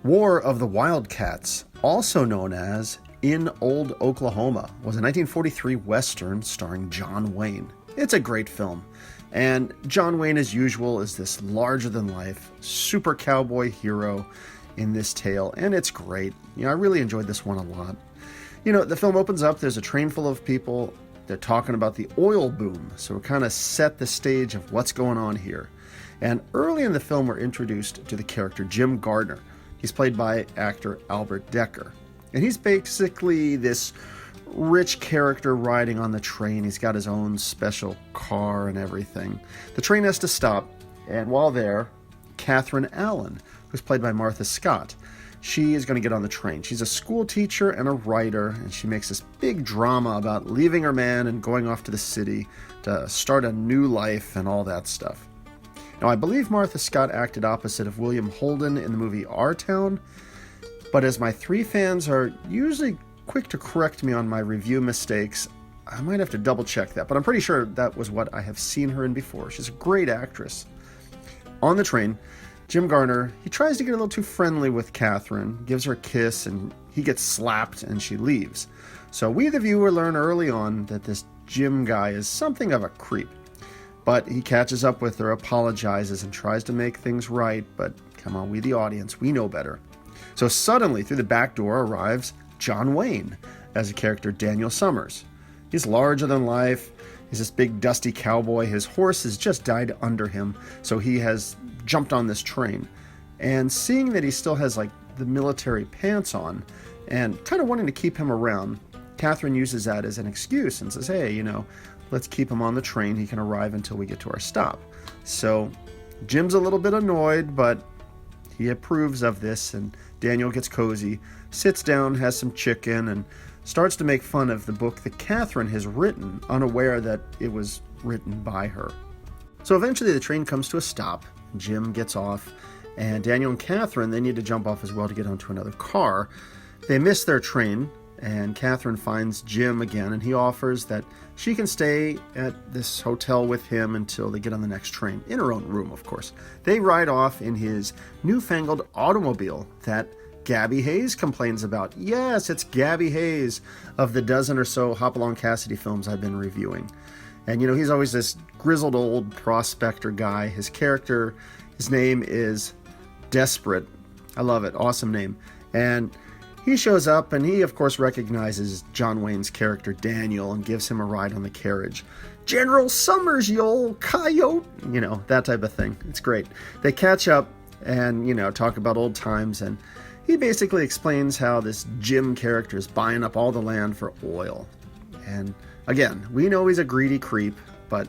War of the Wildcats, also known as In Old Oklahoma, was a 1943 Western starring John Wayne. It's a great film, and John Wayne, as usual, is this larger-than-life super cowboy hero in this tale, and it's great. I really enjoyed this one a lot. The film opens up, there's a train full of people, they're talking about the oil boom, so it kind of set the stage of what's going on here. And early in the film, we're introduced to the character Jim Gardner. He's played by actor Albert Dekker. And he's basically this rich character riding on the train. He's got his own special car and everything. The train has to stop, and while there, Catherine Allen, who's played by Martha Scott, she is going to get on the train. She's a school teacher and a writer, and she makes this big drama about leaving her man and going off to the city to start a new life and all that stuff. Now, I believe Martha Scott acted opposite of William Holden in the movie Our Town, but as my three fans are usually quick to correct me on my review mistakes, I might have to double check that, but I'm pretty sure that was what I have seen her in before. She's a great actress. On the train, Jim Gardner, he tries to get a little too friendly with Catherine, gives her a kiss, and he gets slapped and she leaves. So we, the viewer, learn early on that this Jim guy is something of a creep. But he catches up with her, apologizes, and tries to make things right, but come on, we the audience, we know better. So suddenly, through the back door arrives John Wayne as a character Daniel Summers. He's larger than life. He's this big dusty cowboy. His horse has just died under him, so he has jumped on this train. And seeing that he still has the military pants on and kind of wanting to keep him around, Catherine uses that as an excuse and says, hey, let's keep him on the train. He can arrive until we get to our stop. So Jim's a little bit annoyed, but he approves of this, and Daniel gets cozy, sits down, has some chicken, and starts to make fun of the book that Catherine has written, unaware that it was written by her. So eventually the train comes to a stop. Jim gets off, and Daniel and Catherine, they need to jump off as well to get onto another car. They miss their train, and Catherine finds Jim again, and he offers that she can stay at this hotel with him until they get on the next train, in her own room, of course. They ride off in his newfangled automobile that Gabby Hayes complains about. Yes, it's Gabby Hayes of the dozen or so Hopalong Cassidy films I've been reviewing. And, he's always this grizzled old prospector guy. His character, his name is Desperate. I love it. Awesome name. And he shows up, and he, of course, recognizes John Wayne's character, Daniel, and gives him a ride on the carriage. General Summers, you old coyote! That type of thing. It's great. They catch up and, talk about old times, and he basically explains how this Jim character is buying up all the land for oil. And again, we know he's a greedy creep, but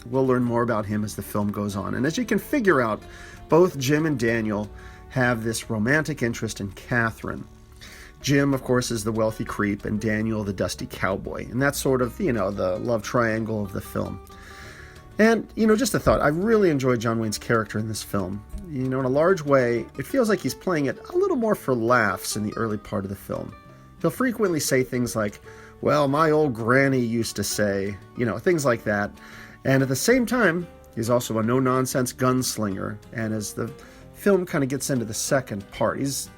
we'll learn more about him as the film goes on. And as you can figure out, both Jim and Daniel have this romantic interest in Catherine. Jim, of course, is the wealthy creep, and Daniel the dusty cowboy. And that's sort of, the love triangle of the film. And, just a thought, I really enjoyed John Wayne's character in this film. In a large way, it feels like he's playing it a little more for laughs in the early part of the film. He'll frequently say things like, well, my old granny used to say, things like that. And at the same time, he's also a no-nonsense gunslinger. And as the film kind of gets into the second part, he's,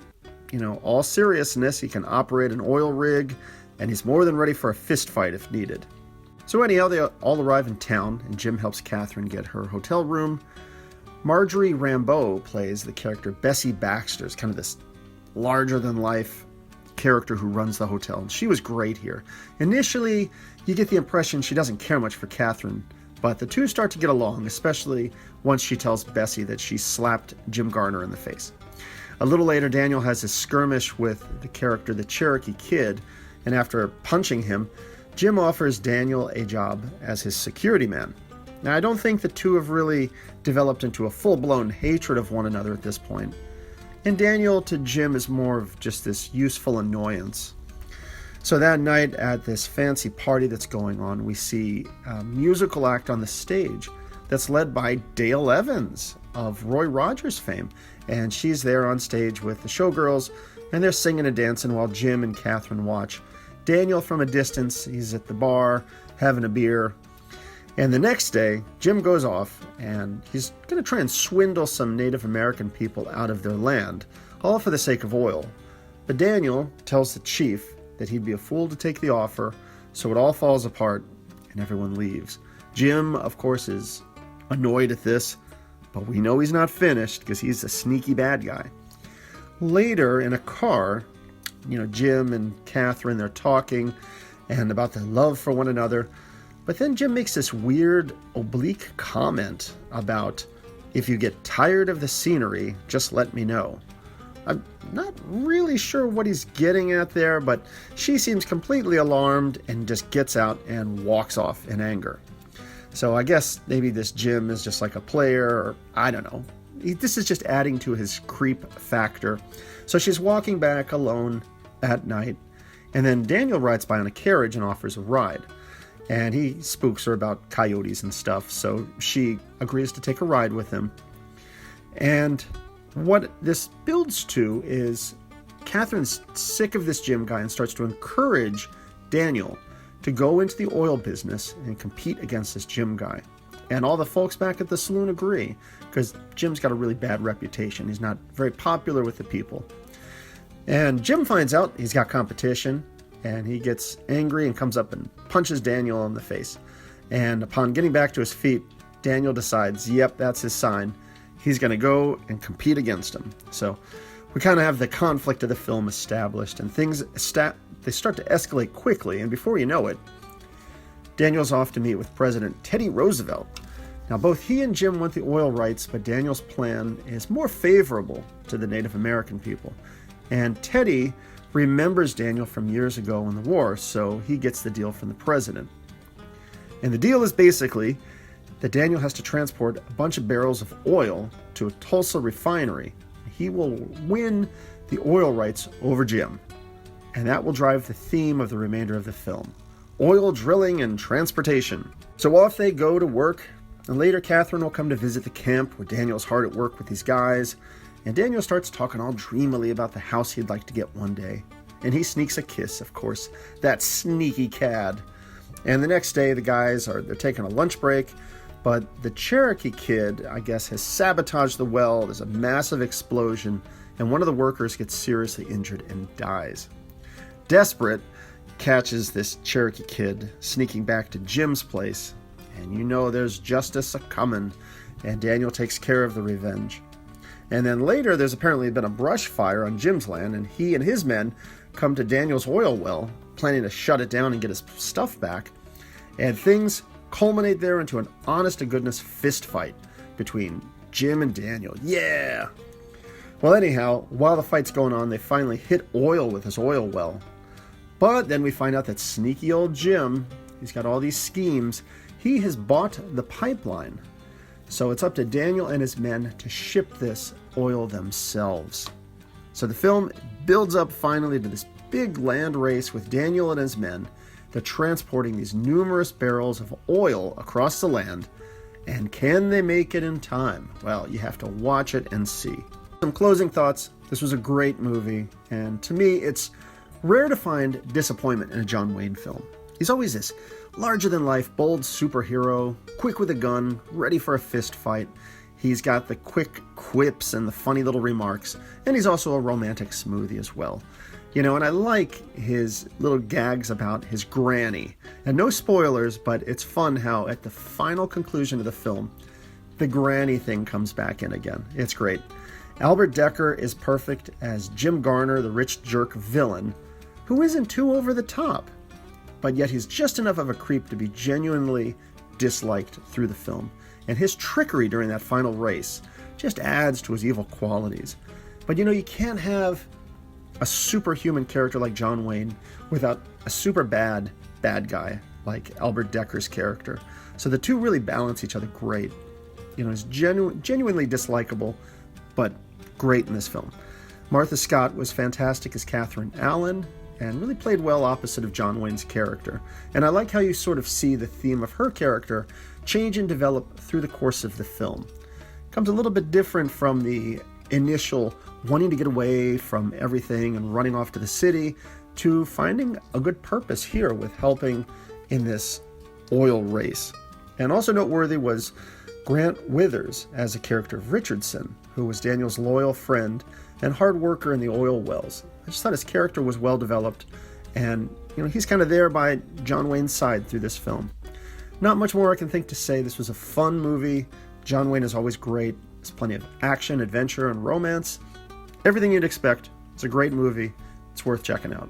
all seriousness, he can operate an oil rig, and he's more than ready for a fist fight if needed. So anyhow, they all arrive in town, and Jim helps Catherine get her hotel room. Marjorie Rambeau plays the character Bessie Baxter. It's kind of this larger-than-life character who runs the hotel, and she was great here. Initially, you get the impression she doesn't care much for Catherine, but the two start to get along, especially once she tells Bessie that she slapped Jim Gardner in the face. A little later, Daniel has a skirmish with the character the Cherokee Kid, and after punching him, Jim offers Daniel a job as his security man. Now, I don't think the two have really developed into a full-blown hatred of one another at this point, and Daniel to Jim is more of just this useful annoyance. So that night at this fancy party that's going on, we see a musical act on the stage that's led by Dale Evans of Roy Rogers fame, and she's there on stage with the showgirls, and they're singing and dancing while Jim and Catherine watch. Daniel from a distance, he's at the bar having a beer. And the next day, Jim goes off, and he's going to try and swindle some Native American people out of their land, all for the sake of oil. But Daniel tells the chief that he'd be a fool to take the offer, so it all falls apart and everyone leaves. Jim, of course, is annoyed at this, but we know he's not finished because he's a sneaky bad guy. Later, in a car, Jim and Catherine, they're talking and about their love for one another. But then Jim makes this weird, oblique comment about, if you get tired of the scenery, just let me know. I'm not really sure what he's getting at there, but she seems completely alarmed and just gets out and walks off in anger. So I guess maybe this Jim is just like a player, or I don't know. This is just adding to his creep factor. So she's walking back alone at night, and then Daniel rides by on a carriage and offers a ride. And he spooks her about coyotes and stuff, so she agrees to take a ride with him. And what this builds to is Catherine's sick of this Jim guy and starts to encourage Daniel to go into the oil business and compete against this Jim guy. And all the folks back at the saloon agree, because Jim's got a really bad reputation. He's not very popular with the people. And Jim finds out he's got competition, and he gets angry and comes up and punches Daniel in the face. And upon getting back to his feet, Daniel decides, yep, that's his sign. He's going to go and compete against him. So we kind of have the conflict of the film established, and things they start to escalate quickly, and before you know it, Daniel's off to meet with President Teddy Roosevelt. Now, both he and Jim want the oil rights, but Daniel's plan is more favorable to the Native American people. And Teddy remembers Daniel from years ago in the war, so he gets the deal from the president. And the deal is basically that Daniel has to transport a bunch of barrels of oil to a Tulsa refinery. He will win the oil rights over Jim. And that will drive the theme of the remainder of the film: oil drilling and transportation. So off they go to work, and later Catherine will come to visit the camp where Daniel's hard at work with these guys, and Daniel starts talking all dreamily about the house he'd like to get one day. And he sneaks a kiss, of course, that sneaky cad. And the next day the guys they're taking a lunch break, but the Cherokee kid, I guess, has sabotaged the well. There's a massive explosion, and one of the workers gets seriously injured and dies. Desperate, catches this Cherokee kid sneaking back to Jim's place, and there's justice a-coming, and Daniel takes care of the revenge. And then later, there's apparently been a brush fire on Jim's land, and he and his men come to Daniel's oil well, planning to shut it down and get his stuff back, and things culminate there into an honest-to-goodness fist fight between Jim and Daniel. Yeah! Well, anyhow, while the fight's going on, they finally hit oil with his oil well. But then we find out that sneaky old Jim, he's got all these schemes. He has bought the pipeline. So it's up to Daniel and his men to ship this oil themselves. So the film builds up finally to this big land race with Daniel and his men. They're transporting these numerous barrels of oil across the land. And can they make it in time? Well, you have to watch it and see. Some closing thoughts. This was a great movie, and to me, it's rare to find disappointment in a John Wayne film. He's always this larger-than-life, bold superhero, quick with a gun, ready for a fist fight. He's got the quick quips and the funny little remarks, and he's also a romantic smoothie as well. And I like his little gags about his granny. And no spoilers, but it's fun how at the final conclusion of the film, the granny thing comes back in again. It's great. Albert Dekker is perfect as Jim Gardner, the rich jerk villain, who isn't too over the top, but yet he's just enough of a creep to be genuinely disliked through the film. And his trickery during that final race just adds to his evil qualities. But you can't have a superhuman character like John Wayne without a super bad guy like Albert Dekker's character. So the two really balance each other great. He's genuinely dislikable, but great in this film. Martha Scott was fantastic as Catherine Allen, and really played well opposite of John Wayne's character. And I like how you sort of see the theme of her character change and develop through the course of the film. Comes a little bit different from the initial wanting to get away from everything and running off to the city, to finding a good purpose here with helping in this oil race. And also noteworthy was Grant Withers as the character of Richardson, who was Daniel's loyal friend and hard worker in the oil wells. I just thought his character was well developed, and he's kind of there by John Wayne's side through this film. Not much more I can think to say. This was a fun movie. John Wayne is always great. There's plenty of action, adventure, and romance. Everything you'd expect. It's a great movie. It's worth checking out.